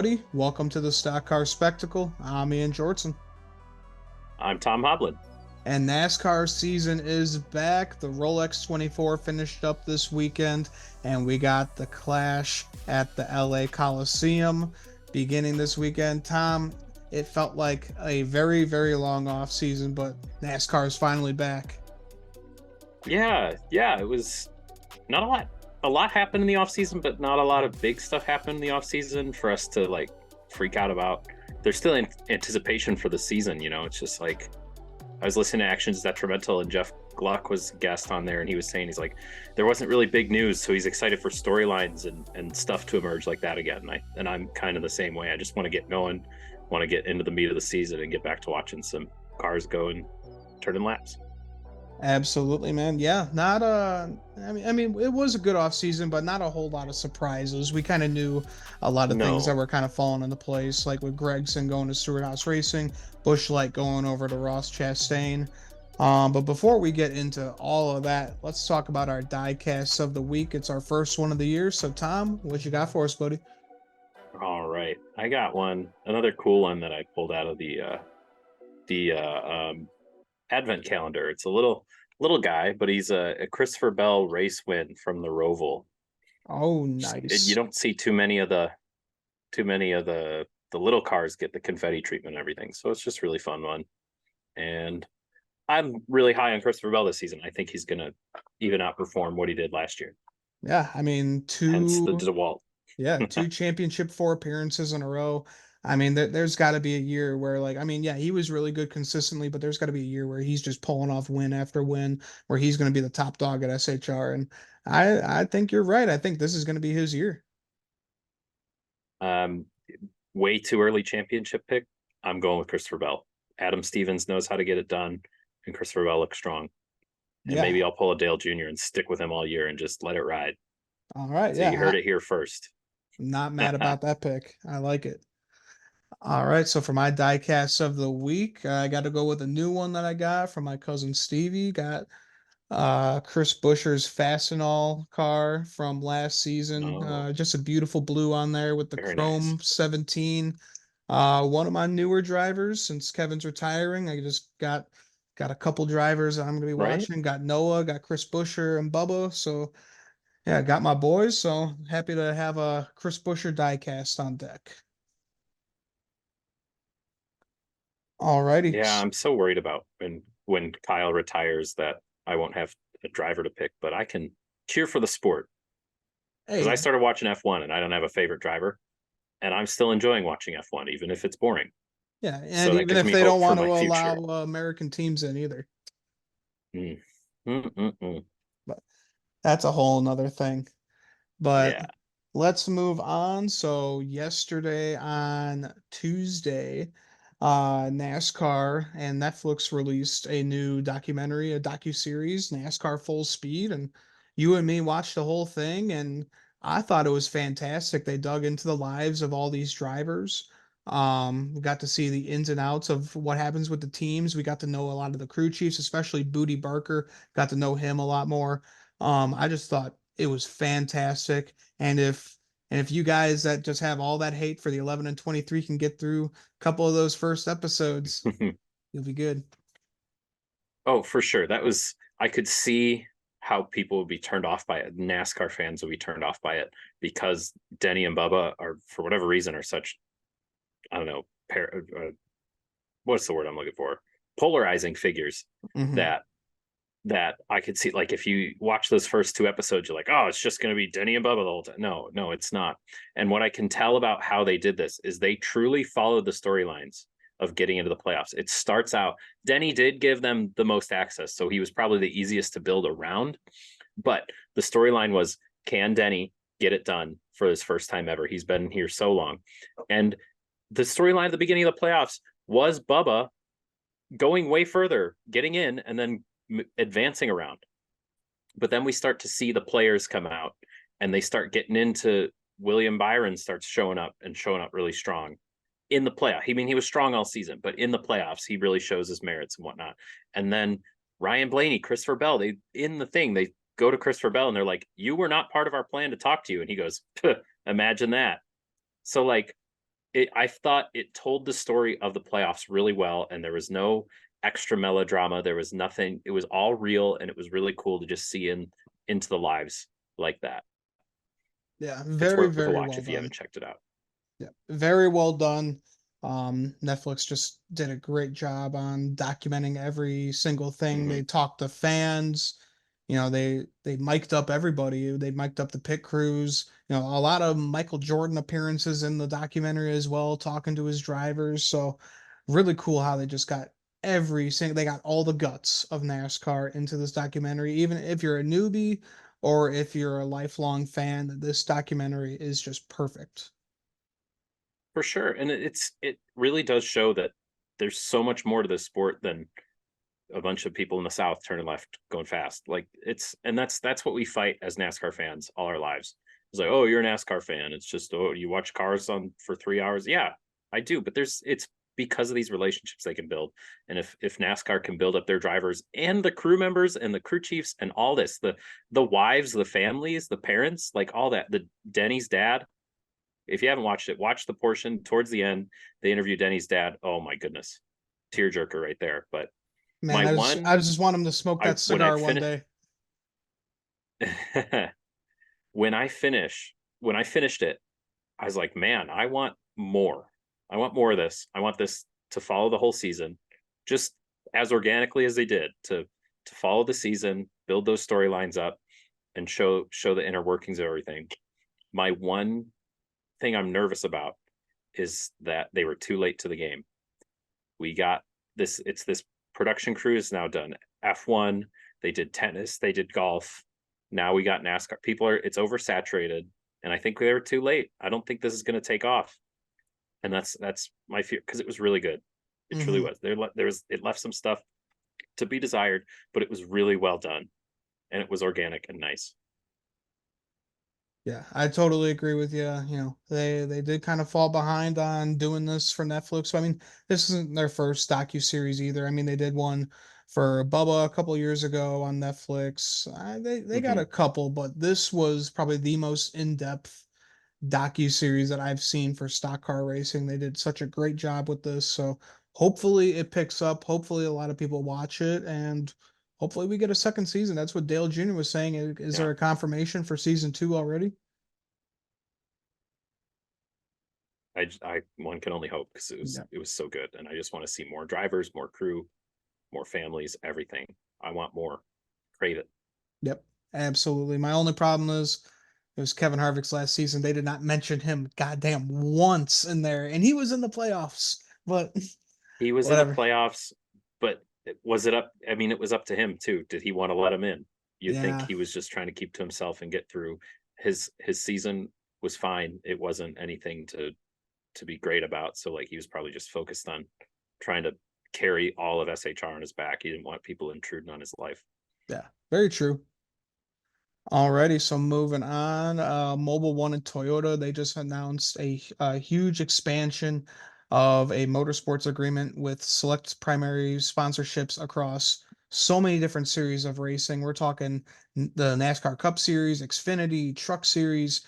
everybody. Welcome to the Stock Car Spectacle. I'm Ian Jortson. I'm Tom Hoblin. And NASCAR season is back. The Rolex 24 finished up this weekend, and we got the clash at the LA Coliseum beginning this weekend. Tom, it felt like a very, very long off season, but NASCAR is finally back. Yeah, it was not a lot. A lot happened in the off season, but not a lot of big stuff happened in the off season for us to like freak out about. There's still anticipation for the season, you know. It's just like I was listening to Actions Detrimental, and Jeff Gluck was a guest on there, and he was saying he's like there wasn't really big news, so he's excited for storylines and stuff to emerge like that again. And I'm kind of the same way. I just want to get going, want to get into the meat of the season and get back to watching some cars go and turning laps. Absolutely, man. Yeah, not I mean, it was a good off season, but not a whole lot of surprises. We kind of knew a lot of things that No, were kind of falling into place, like with Gregson going to Stewart House Racing, Busch Light going over to Ross Chastain. But before we get into all of that, let's talk about our diecasts of the week. It's our first one of the year. So, Tom, what you got for us, buddy? all right, I got one, another cool one that I pulled out of the advent calendar. It's a little guy, but he's a Christopher Bell race win from the Roval. Oh, You nice. don't see too many of the little cars get the confetti treatment and everything, so it's just really fun one. And I'm really high on Christopher Bell this season. I think he's gonna even outperform what he did last year. Yeah, I mean, Hence the two DeWalt. Yeah, two championship four appearances in a row. I mean, there's got to be a year where, like, I mean, yeah, he was really good consistently, but there's got to be a year where he's just pulling off win after win, where he's going to be the top dog at SHR. And I think you're right. I think this is going to be his year. um, Way too early championship pick. I'm going with Christopher Bell. Adam Stevens knows how to get it done, and Christopher Bell looks strong. And Yeah. maybe I'll pull a Dale Jr. and stick with him all year and just let it ride. All right. So you Yeah, heard it here first. I'm not mad about that pick. I like it. All right. So for my diecast of the week, I got to go with a new one that I got from my cousin Stevie. Got Chris Buescher's Fastenal car from last season. Oh, Just a beautiful blue on there with the very nice. Chrome 17. One of my newer drivers since Kevin's retiring. I just got a couple drivers I'm gonna be Right? watching. Got Noah, got Chris Buescher and Bubba. So yeah, got my boys. So happy to have a Chris Buescher diecast on deck. Alrighty. Yeah, I'm so worried about when Kyle retires that I won't have a driver to pick, but I can cheer for the sport because I Hey, started watching F1 and I don't have a favorite driver, and I'm still enjoying watching F1 even if it's boring. yeah, So and that even gives if me they don't hope for want to my allow future. American teams in either, Mm. Mm-mm-mm. but that's a whole nother thing. But Yeah. let's move on. So yesterday on Tuesday, NASCAR and Netflix released a new documentary, a docu-series, NASCAR Full Speed, and you and me watched the whole thing, and I thought it was fantastic. They dug into the lives of all these drivers. We got to see the ins and outs of what happens with the teams. We got to know a lot of the crew chiefs, especially Booty Barker. Got to know him a lot more. I just thought it was fantastic. And if you guys that just have all that hate for the 11 and 23 can get through a couple of those first episodes, you'll be good. Oh, for sure. That was I could see how people would be turned off by it. NASCAR fans would be turned off by it because Denny and Bubba are, for whatever reason, are such I don't know, what's the word I'm looking for? Polarizing figures Hmm. that that I could see. Like if you watch those first two episodes, you're like, oh, it's just going to be Denny and Bubba the whole time. No, it's not. And what I can tell about how they did this is they truly followed the storylines of getting into the playoffs. It starts out, Denny did give them the most access, so he was probably the easiest to build around. But the storyline was, can Denny get it done for his first time ever? He's been here so long. And the storyline at the beginning of the playoffs was Bubba going way further, getting in, and then advancing around. But then we start to see the players come out and they start getting into William Byron starts showing up and showing up really strong in the playoff. I mean, he was strong all season, but in the playoffs, he really shows his merits and whatnot. And then Ryan Blaney, Christopher Bell, they in the thing, they go to Christopher Bell and they're like, you were not part of our plan to talk to you. And he goes, imagine that. So like I thought it told the story of the playoffs really well, and there was no extra melodrama. There was nothing. It was all real, and it was really cool to just see into the lives like that. Yeah, It's very, worth a very watch well if you done. haven't checked it out. Yeah, very well done. Netflix just did a great job on documenting every single thing. Hmm. They talked to fans. You know, they mic'd up everybody. They mic'd up the pit crews. You know, a lot of Michael Jordan appearances in the documentary as well, talking to his drivers. So really cool how they just got every single they got all the guts of NASCAR into this documentary. Even if you're a newbie or if you're a lifelong fan, this documentary is just perfect. For sure, and it really does show that there's so much more to this sport than a bunch of people in the South turning left going fast. Like that's what we fight as NASCAR fans all our lives. It's like, oh, you're a NASCAR fan. It's just, oh, you watch cars on for 3 hours. Yeah, I do. But it's because of these relationships they can build. And if NASCAR can build up their drivers and the crew members and the crew chiefs and all this, the wives, the families, the parents, like all that, the Denny's dad. If you haven't watched it, watch the portion towards the end. They interview Denny's dad. Oh my goodness. Tearjerker right there. But Man, my I one just want him to smoke I that when I cigar one finish day. when I finished it, I was like, man, I want more. I want more of this. I want this to follow the whole season, just as organically as they did to follow the season, build those storylines up, and show the inner workings of everything. My one thing I'm nervous about is that they were too late to the game. We got this. It's this production crew is now done F1. They did tennis. They did golf. Now we got NASCAR. People are it's oversaturated, and I think they were too late. I don't think this is going to take off, and that's my fear because it was really good. It truly Hmm. was. There was it left some stuff to be desired, but it was really well done, and it was organic and nice. Yeah, I totally agree with you. You know, they did kind of fall behind on doing this for Netflix. So, I mean, this isn't their first docu-series either. I mean, they did one for Bubba a couple years ago on Netflix. They got Hmm. a couple, but this was probably the most in-depth docu-series that I've seen for stock car racing. They did such a great job with this. So hopefully it picks up. Hopefully a lot of people watch it and hopefully we get a second season. That's what Dale Jr. was saying. Is Yeah, there a confirmation for season two already? I one can only hope because Yeah. it was so good, and I just want to see more drivers, more crew, more families, everything. I want more. Crave it. Yep. Absolutely. My only problem is it was Kevin Harvick's last season. They did not mention him goddamn once in there, and he was in the playoffs. But He was in the whatever. playoffs, but was it up? I mean, it was up to him too. Did he want to let him in? You'd think Yeah. he was just trying to keep to himself and get through. His season was fine. It wasn't anything to be great about. So like he was probably just focused on trying to carry all of SHR on his back. He didn't want people intruding on his life. Yeah. Very true. Alrighty, so moving on, Mobile One and Toyota, they just announced a huge expansion of a motorsports agreement with select primary sponsorships across so many different series of racing. We're talking the NASCAR Cup Series, Xfinity, Truck Series,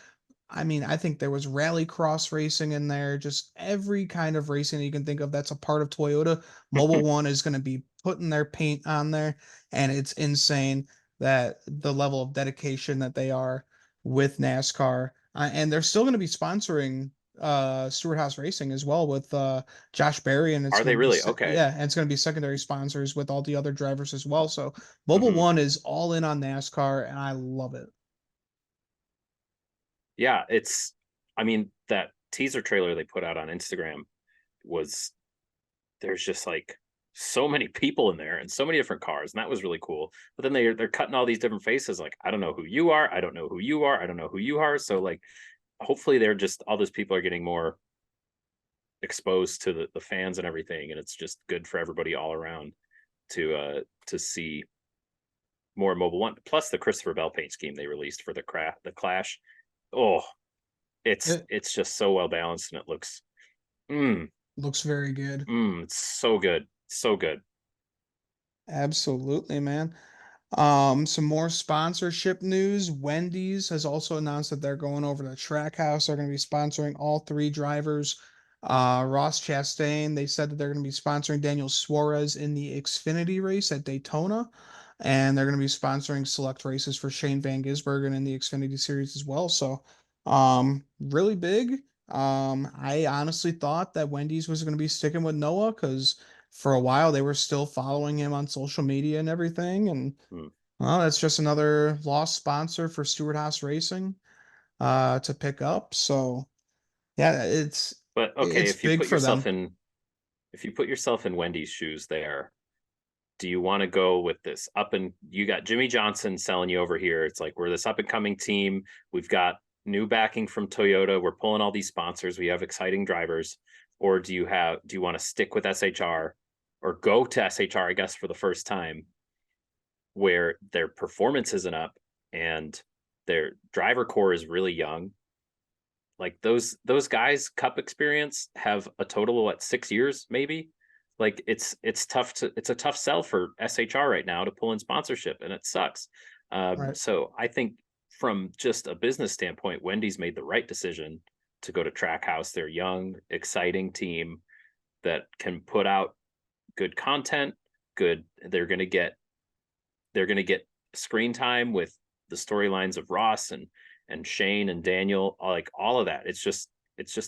I mean, I think there was rally cross racing in there, just every kind of racing that you can think of that's a part of Toyota. Mobile One is going to be putting their paint on there, and it's insane that the level of dedication that they are with NASCAR. And they're still going to be sponsoring Stewart House Racing as well with Josh Berry, and it's Are they going to be really okay? yeah, and it's going to be secondary sponsors with all the other drivers as well. So Mobile Hmm. One is all in on NASCAR, and I love it. Yeah, it's. I mean, that teaser trailer they put out on Instagram was there's just like so many people in there and so many different cars, and that was really cool. But then they're cutting all these different faces. Like I don't know who you are. I don't know who you are. I don't know who you are. So like, hopefully they're just all those people are getting more exposed to the fans and everything, and it's just good for everybody all around to see more Mobile One. Plus the Christopher Bell paint scheme they released for the Clash. Oh, It it's just so well balanced and it looks mm, looks very good. it's so good, so good. Absolutely, man. Some more sponsorship news. Wendy's has also announced that they're going over to Trackhouse. They're going to be sponsoring all three drivers. Ross Chastain, they said that they're going to be sponsoring Daniel Suarez in the Xfinity race at Daytona, and they're going to be sponsoring select races for Shane Van Gisbergen in the Xfinity series as well. So, really big. I honestly thought that Wendy's was going to be sticking with Noah because for a while they were still following him on social media and everything, and Hmm. well, that's just another lost sponsor for Stewart Haas Racing to pick up. So yeah, But okay, it's big for them. if you put yourself in Wendy's shoes there, do you want to go with this up and you got Jimmy Johnson selling you over here? It's like we're this up and coming team. We've got new backing from Toyota. We're pulling all these sponsors. We have exciting drivers. Or do you want to stick with SHR or go to SHR, I guess, for the first time where their performance isn't up and their driver core is really young. Like those guys cup experience have a total of what 6 years maybe. Like it's a tough sell for SHR right now to pull in sponsorship and it sucks. Right. So I think from just a business standpoint, Wendy's made the right decision to go to Trackhouse. They're young, exciting team that can put out good content. Good, they're going to get screen time with the storylines of Ross and Shane and Daniel, like all of that. It's just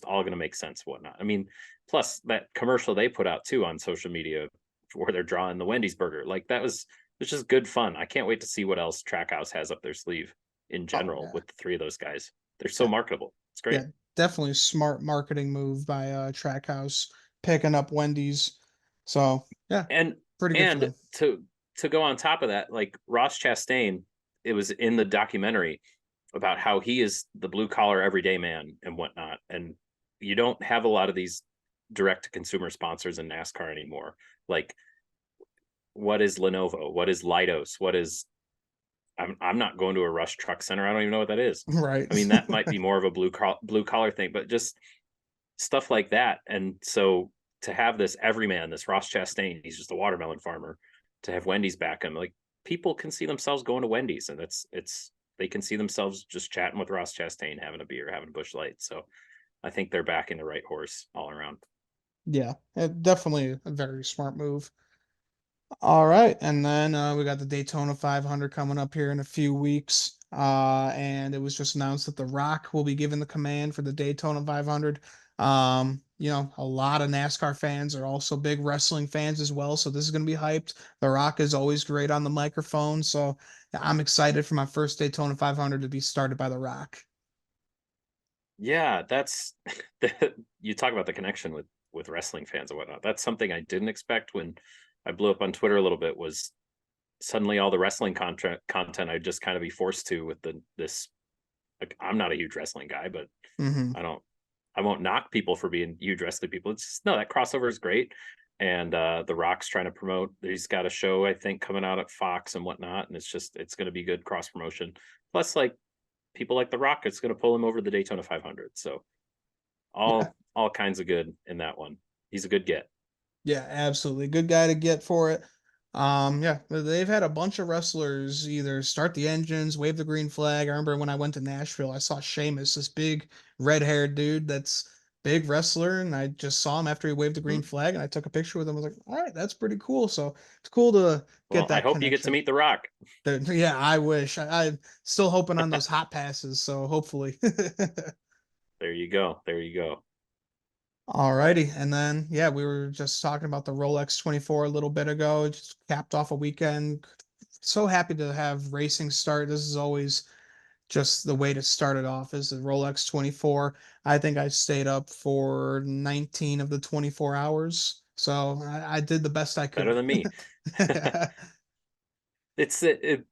all going to make sense. Whatnot. I mean, plus that commercial they put out too on social media where they're drawing the Wendy's burger, like that was it's just good fun. I can't wait to see what else Trackhouse has up their sleeve in Oh general yeah. with the three of those guys. They're so Yeah. marketable. It's Yeah. great. Definitely a smart marketing move by Trackhouse picking up Wendy's. So yeah, And pretty good for and them. to go on top of that, like Ross Chastain, it was in the documentary about how he is the blue collar everyday man and whatnot. And you don't have a lot of these direct to consumer sponsors in NASCAR anymore. Like, what is Lenovo? What is Leidos? What is I'm not going to a Rush Truck Center. I don't even know what that is. Right. I mean, that might be more of a blue collar thing, but just stuff like that. And so to have this everyman, this Ross Chastain, he's just a watermelon farmer, to have Wendy's back him, like people can see themselves going to Wendy's, and it's they can see themselves just chatting with Ross Chastain, having a beer, having a Busch Light. So I think they're backing the right horse all around. Yeah, definitely a very smart move. All right, and then we got the Daytona 500 coming up here in a few weeks. And it was just announced that The Rock will be given the command for the Daytona 500. A lot of NASCAR fans are also big wrestling fans as well, so this is going to be hyped. The Rock is always great on the microphone, so I'm excited for my first Daytona 500 to be started by The Rock. Yeah, that's you talk about the connection with wrestling fans and whatnot. That's something I didn't expect when I blew up on Twitter a little bit. Was suddenly all the wrestling content I'd just kind of be forced to with the this. Like, I'm not a huge wrestling guy, but Hmm. I don't I won't knock people for being huge wrestling people. It's just no, that crossover is great. And The Rock's trying to promote. He's got a show I think coming out at Fox and whatnot, and it's going to be good cross promotion. Plus, like people like The Rock, it's going to pull him over the Daytona 500. So Yeah, all kinds of good in that one. He's a good get. yeah, absolutely. Good guy to get for it. Yeah, they've had a bunch of wrestlers either start the engines, wave the green flag. I remember when I went to Nashville, I saw Sheamus, this big red-haired dude that's big wrestler, and I just saw him after he waved the green Hmm. flag, and I took a picture with him. I was like, all right, that's pretty cool. So it's cool to get Well, I that hope you get to connection. meet The Rock. Yeah, I wish. I'm still hoping on those hot passes, so hopefully. There you go. There you go. Alrighty, and then yeah, we were just talking about the Rolex 24 a little bit ago. It just capped off a weekend. So happy to have racing start. This is always just the way to start it off is the Rolex 24. I think I stayed up for 19 of the 24 hours. So I did the best I Better could. than me.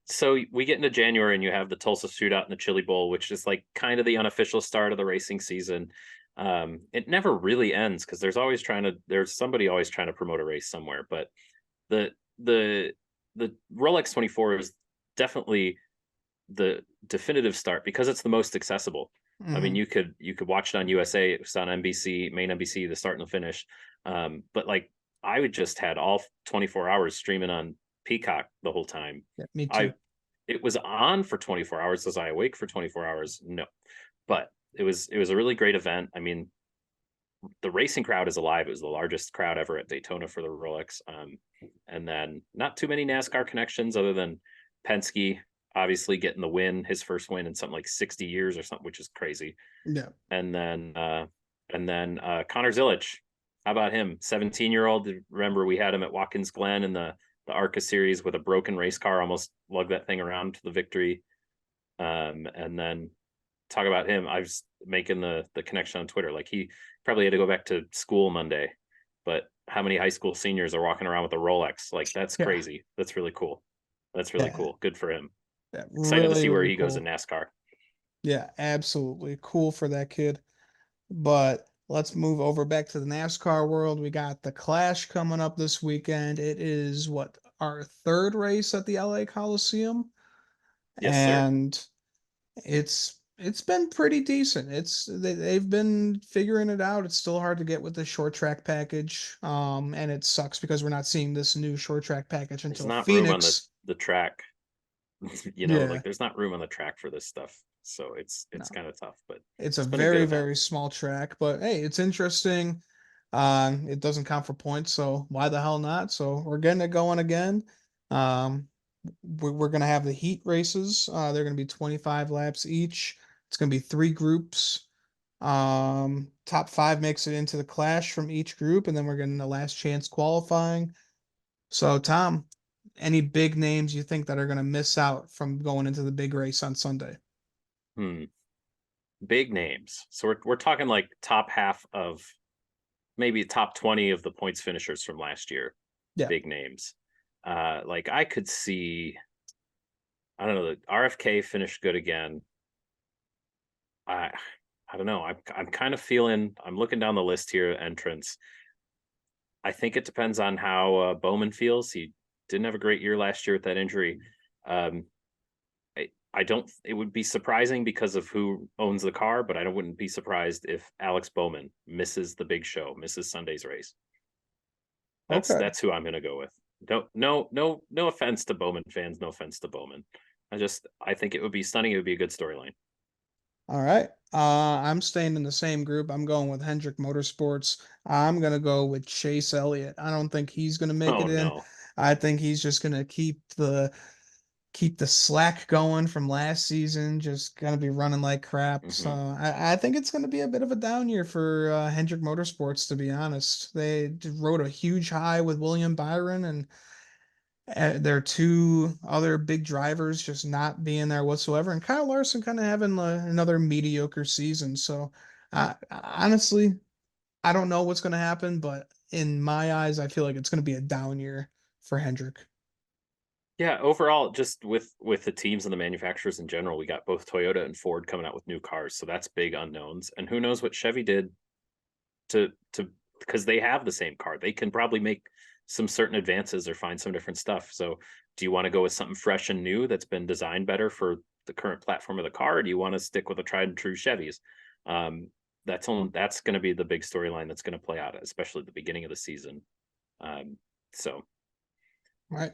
So we get into January and you have the Tulsa Shootout and the Chili Bowl, which is like kind of the unofficial start of the racing season. It never really ends because there's somebody always trying to promote a race somewhere. But the the the Rolex 24 is definitely the definitive start because it's the most accessible. I mean, Hmm. you could watch it on USA, it was on NBC, main NBC, the start and the finish. But like I would just had all 24 hours streaming on Peacock the whole time. Yeah, me I too. It was on for 24 hours. Was I awake for 24 hours? No. But it was a really great event. I mean, the racing crowd is alive. It was the largest crowd ever at Daytona for the Rolex. And then not too many NASCAR connections other than Penske obviously getting the win, his first win in something like 60 years or something, which is crazy. Yeah. And then Connor Zilic. How about him? 17-year-old. Remember, we had him at Watkins Glen in the ARCA series with a broken race car, almost lugged that thing around to the victory. And then talk about him. I was making the connection on Twitter. Like, he probably had to go back to school Monday, but how many high school seniors are walking around with a Rolex? Like, that's Yeah. crazy. That's really cool. That's really Yeah. cool. Good for him. Yeah. Excited to Really, see where really he goes in cool. NASCAR. Yeah, absolutely. Cool for that kid. But let's move over back to the NASCAR world. We got the Clash coming up this weekend. It is what, our third race at the LA Coliseum, Yes, sir. and it's been pretty decent. They've been figuring it out. It's still hard to get with the short track package. And it sucks because we're not seeing this new short track package There's until not room on Phoenix. the track. Yeah, Like, there's not room on the track for this stuff. So it's no. kind of tough, but It's a it's been a good very, event. very small track, but hey, it's interesting. It doesn't count for points, so why the hell not? So we're getting it going again. Um, we're gonna have the heat races. They're gonna be 25 laps each. It's gonna be three groups. Top five makes it into the clash from each group, and then we're getting the last chance qualifying. So, Tom, any big names you think that are gonna miss out from going into the big race on Sunday? Hmm. Big names. So we're talking like top half of, maybe top 20 of the points finishers from last year. Yeah. Big names. Like, I could see, I don't know, the RFK finished good again. I I don't know. I'm kind of feeling, I'm looking down the list here, entrance. I think it depends on how Bowman feels. He didn't have a great year last year with that injury. Um, I don't. It would be surprising because of who owns the car, but I wouldn't be surprised if Alex Bowman misses the big show, misses Sunday's race. Okay. That's who I'm going to go with. No offense to Bowman fans. No offense to Bowman. I think it would be stunning. It would be a good storyline. All right. I'm staying in the same group. I'm going with Hendrick Motorsports. I'm gonna go with Chase Elliott. I don't think he's gonna make Oh it in. no. I think he's just gonna keep the slack going from last season. Just gonna be running like crap. So Hmm. I think it's gonna be a bit of a down year for Hendrick Motorsports, to be honest. They rode a huge high with William Byron, and there are two other big drivers just not being there whatsoever, and Kyle Larson kind of having another mediocre season. So, honestly, I don't know what's going to happen, but in my eyes, I feel like it's going to be a down year for Hendrick. Yeah, overall, just with the teams and the manufacturers in general, we got both Toyota and Ford coming out with new cars, so that's big unknowns. And who knows what Chevy did to because they have the same car. They can probably make some certain advances or find some different stuff. So, do you want to go with something fresh and new that's been designed better for the current platform of the car, or do you want to stick with a tried and true Chevys? Um, that's going to be the big storyline that's going to play out, especially at the beginning of the season. Um, so, Right.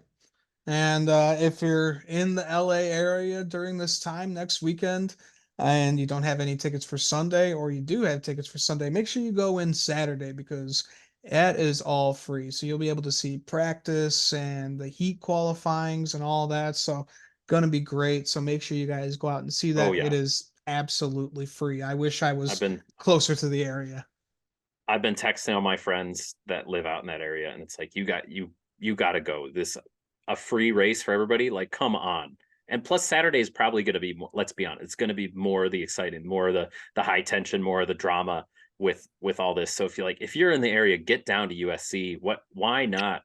And if you're in the LA area during this time next weekend and you don't have any tickets for Sunday, or you do have tickets for Sunday, make sure you go in Saturday because that is all free. So you'll be able to see practice and the heat qualifyings and all that. So gonna be great. So make sure you guys go out and see oh that. It yeah, is absolutely free. I wish I I've was been closer to the area. I've been texting all my friends that live out in that area, and it's like, you got to go. This a free race for everybody. Like, come on. And plus, Saturday is probably going to be more, let's be honest, it's going to be more of the exciting, more of the high tension, more of the drama with all this. So if you're in the area, get down to USC. Why not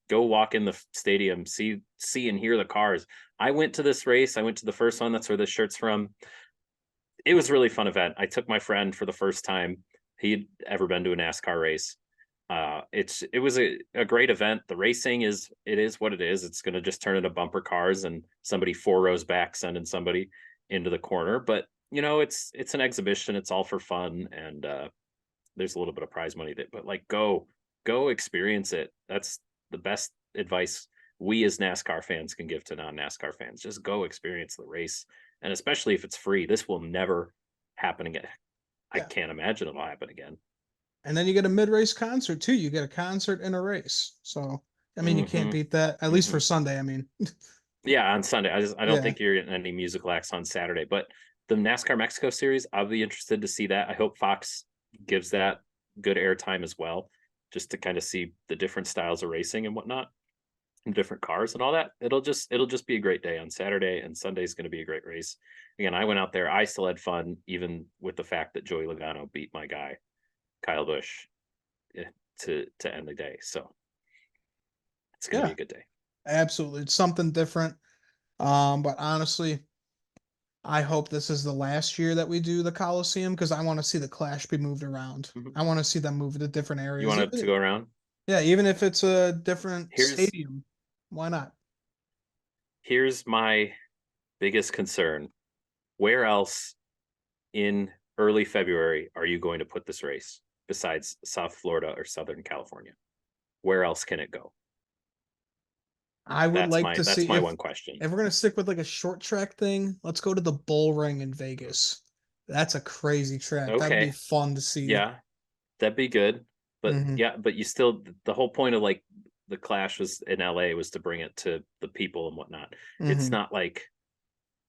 go walk in the stadium, see and hear the cars. I went to this race. I went to the first one. That's where this shirt's from. It was a really fun event. I took my friend for the first time he'd ever been to a NASCAR race. It was a great event. The racing is what it is. It's going to just turn into bumper cars and somebody four rows back sending somebody into the corner. But it's an exhibition. It's all for fun, and there's a little bit of prize money that. But like, go experience it. That's the best advice we as NASCAR fans can give to non-NASCAR fans. Just go experience the race, and especially if it's free. This will never happen again. I Yeah. can't imagine it'll happen again. And then you get a mid-race concert too. You get a concert and a race. So I mean, you can't Hmm. beat that. At least for Hmm. Sunday. I mean, Yeah, on Sunday. I don't yeah, think you're getting any musical acts on Saturday, but the NASCAR Mexico series, I'll be interested to see that. I hope Fox gives that good airtime as well, just to kind of see the different styles of racing and whatnot, and different cars and all that. It'll just be a great day on Saturday, and Sunday's going to be a great race. Again, I went out there. I still had fun, even with the fact that Joey Logano beat my guy Kyle Busch eh, to end the day. So it's going to be yeah, a good day. absolutely. It's something different. But honestly, I hope this is the last year that we do the Coliseum because I want to see the Clash be moved around. Mhm. I want to see them move to different You areas. want it to Even go around? yeah, even if it's a different Here's stadium, why not? here's my biggest concern. Where else in early February are you going to put this race besides South Florida or Southern California? Where else can it go? I would That's like my to that's see my one question. if we're gonna stick with like a short track thing, let's go to the Bull Ring in Vegas. That's a crazy track. That would be Okay, fun to see. yeah, that'd be good. But Hmm. yeah, but you still the whole point of like the Clash was in LA was to bring it to the people and whatnot. It's Hmm. not like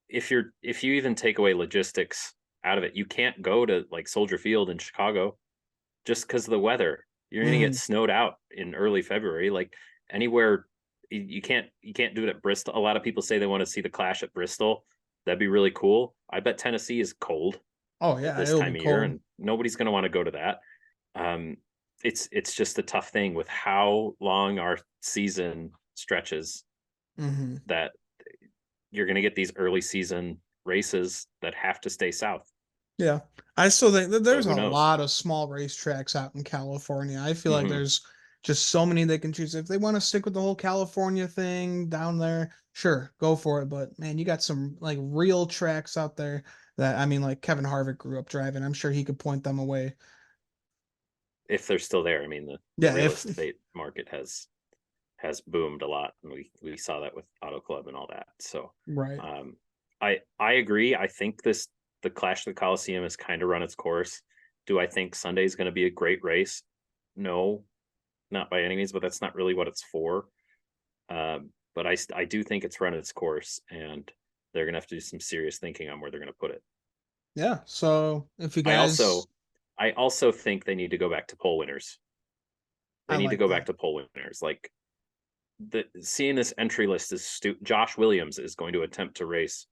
if you even take away logistics out of it, you can't go to like Soldier Field in Chicago just because of the weather. You're gonna get Hmm. snowed out in early February. Like anywhere, you can't do it at Bristol. A lot of people say they want to see the Clash at Bristol. That'd be really cool. I bet Tennessee is cold Oh at yeah, this it'll be time of year, cold. and nobody's gonna want to go to that. Um, it's just a tough thing with how long our season stretches Hmm. that you're gonna get these early season races that have to stay south. Yeah, I still think that So there's who a knows? lot of small racetracks out in California. I feel like Hmm. there's just so many they can choose. If they want to stick with the whole California thing down there, sure, go for it. But man, you got some like real tracks out there that I mean, like Kevin Harvick grew up driving. I'm sure he could point them away. If they're still there, I mean the Yeah, real if estate market has boomed a lot, and we saw that with Auto Club and all that. So right. um, I agree. I think the Clash of the Coliseum has kind of run its course. Do I think Sunday is going to be a great race? No, not by any means, but that's not really what it's for. But I do think it's run its course, and they're going to have to do some serious thinking on where they're going to put it. Yeah. So if you I guys, also I also think they need to go back to pole winners. I They need to like go back that. to pole winners. Like seeing this entry list is Josh Williams is going to attempt to race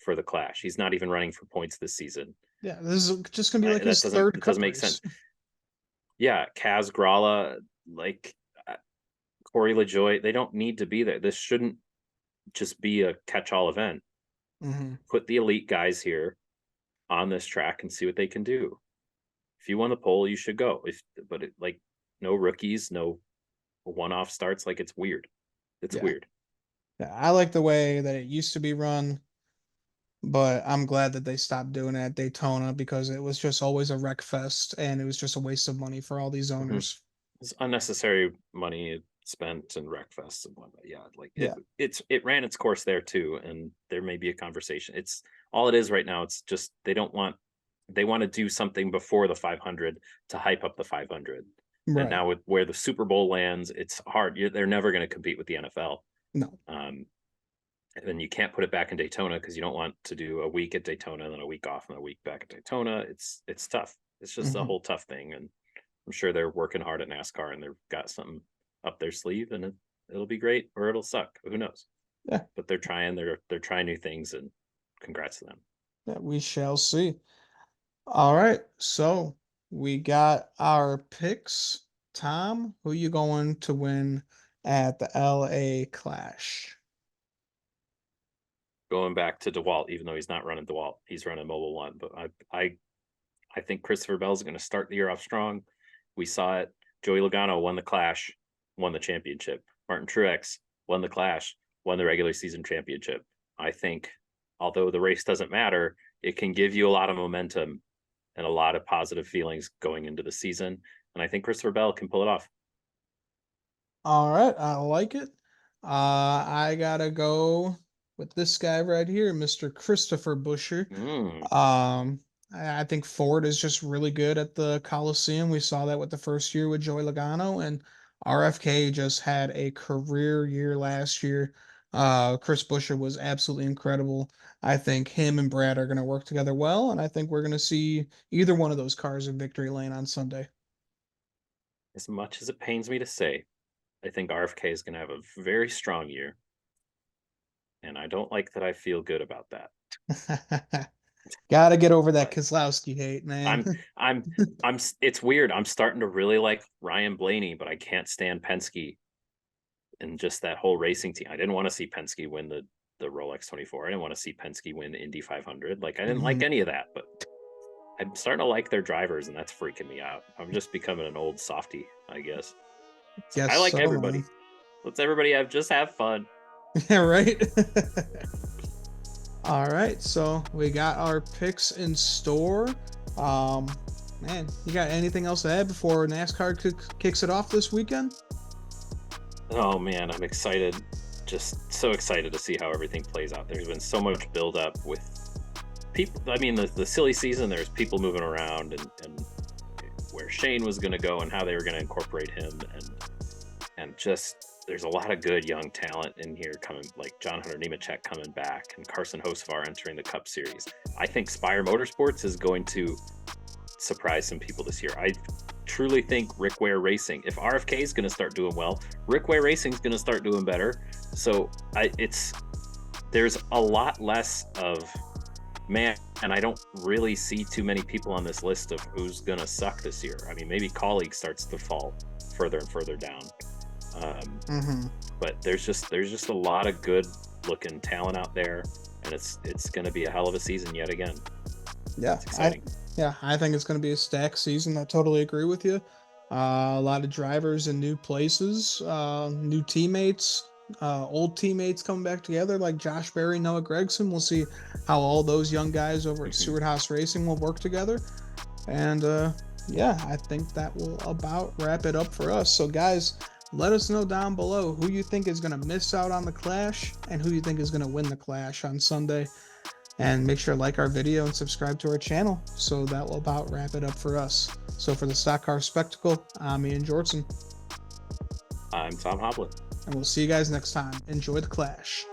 for the Clash. He's not even running for points this season. Yeah, this is just gonna be like That his doesn't third it doesn't cup make sense. race. Yeah, Kaz Grala, like uh, Corey LaJoy, they don't need to be there. This shouldn't just be a catch-all event. Hmm. Put the elite guys here on this track and see what they can do. If you won the pole, you should go. Like no rookies, no one-off starts. Like it's weird. It's Yeah. weird. Yeah, I like the way that it used to be run. But I'm glad that they stopped doing it at Daytona because it was just always a wreck fest and it was just a waste of money for all these Mm-hmm. owners. It's unnecessary money spent in Wreckfest and whatnot. Yeah, like Yeah. it ran its course there too, and there may be a conversation. It's all it is right now. It's just they want to do something before the 500 to hype up the 500, and Right. now with where the Super Bowl lands, it's hard. They're never going to compete with the NFL. No. Um, and then you can't put it back in Daytona because you don't want to do a week at Daytona and then a week off and a week back at Daytona. It's tough. It's just a Hmm. whole tough thing, and I'm sure they're working hard at NASCAR and they've got something up their sleeve, and it'll be great or it'll suck. Who knows? Yeah. But they're trying. They're trying new things, and congrats to them. Yeah. We shall see. All right. So we got our picks. Tom, who you going to win at the LA Clash? Going back to DeWalt, even though he's not running DeWalt, he's running Mobile One. But I think Christopher Bell's going to start the year off strong. We saw it. Joey Logano won the Clash, won the championship. Martin Truex won the Clash, won the regular season championship. I think, although the race doesn't matter, it can give you a lot of momentum and a lot of positive feelings going into the season. And I think Christopher Bell can pull it off. All right. I like it. I gotta go with this guy right here, Mr. Christopher Busher. Mm, Um, I think Ford is just really good at the Coliseum. We saw that with the first year with Joey Logano, and RFK just had a career year last year. Chris Buescher was absolutely incredible. I think him and Brad are going to work together well, and I think we're going to see either one of those cars in victory lane on Sunday. As much as it pains me to say, I think RFK is going to have a very strong year, and I don't like that I feel good about that. Got to get over that But Keselowski hate, man. I'm I'm it's weird. I'm starting to really like Ryan Blaney, but I can't stand Penske and just that whole racing team. I didn't want to see Penske win the Rolex 24. I didn't want to see Penske win Indy 500. Like I didn't Mhm. like any of that, but I'm starting to like their drivers, and that's freaking me out. I'm just becoming an old softy, I guess. It's like Guess I like so, man. everybody. Let's everybody have fun. Yeah, right. All right, so we got our picks in store. Um, Man, you got anything else to add before NASCAR kicks it off this weekend? Oh man, I'm excited. Just so excited to see how everything plays out. There's been so much build up with people. I mean, the silly season, there's people moving around and where Shane was going to go and how they were going to incorporate him. And just there's a lot of good young talent in here coming, like John Hunter Nemechek coming back and Carson Hocevar entering the Cup Series. I think Spire Motorsports is going to surprise some people this year. I truly think Rick Ware Racing, if RFK is going to start doing well, Rick Ware Racing is going to start doing better. So there's a lot less of man, and I don't really see too many people on this list of who's going to suck this year. I mean, maybe Colleague starts to fall further and further down. Mm-hmm. But there's just a lot of good looking talent out there, and it's going to be a hell of a season yet again. Yeah, It's exciting. I think it's going to be a stacked season. I totally agree with you. A lot of drivers in new places, new teammates, old teammates coming back together like Josh Berry, Noah Gregson. We'll see how all those young guys over at Mhm. Stewart House Racing will work together. And yeah, I think that will about wrap it up for us. So, guys, let us know down below who you think is going to miss out on the Clash and who you think is going to win the Clash on Sunday. And make sure to like our video and subscribe to our channel. So that will about wrap it up for us. So for the Stock Car Spectacle, I'm Ian Jortson. I'm Tom Hoblet. And we'll see you guys next time. Enjoy the Clash.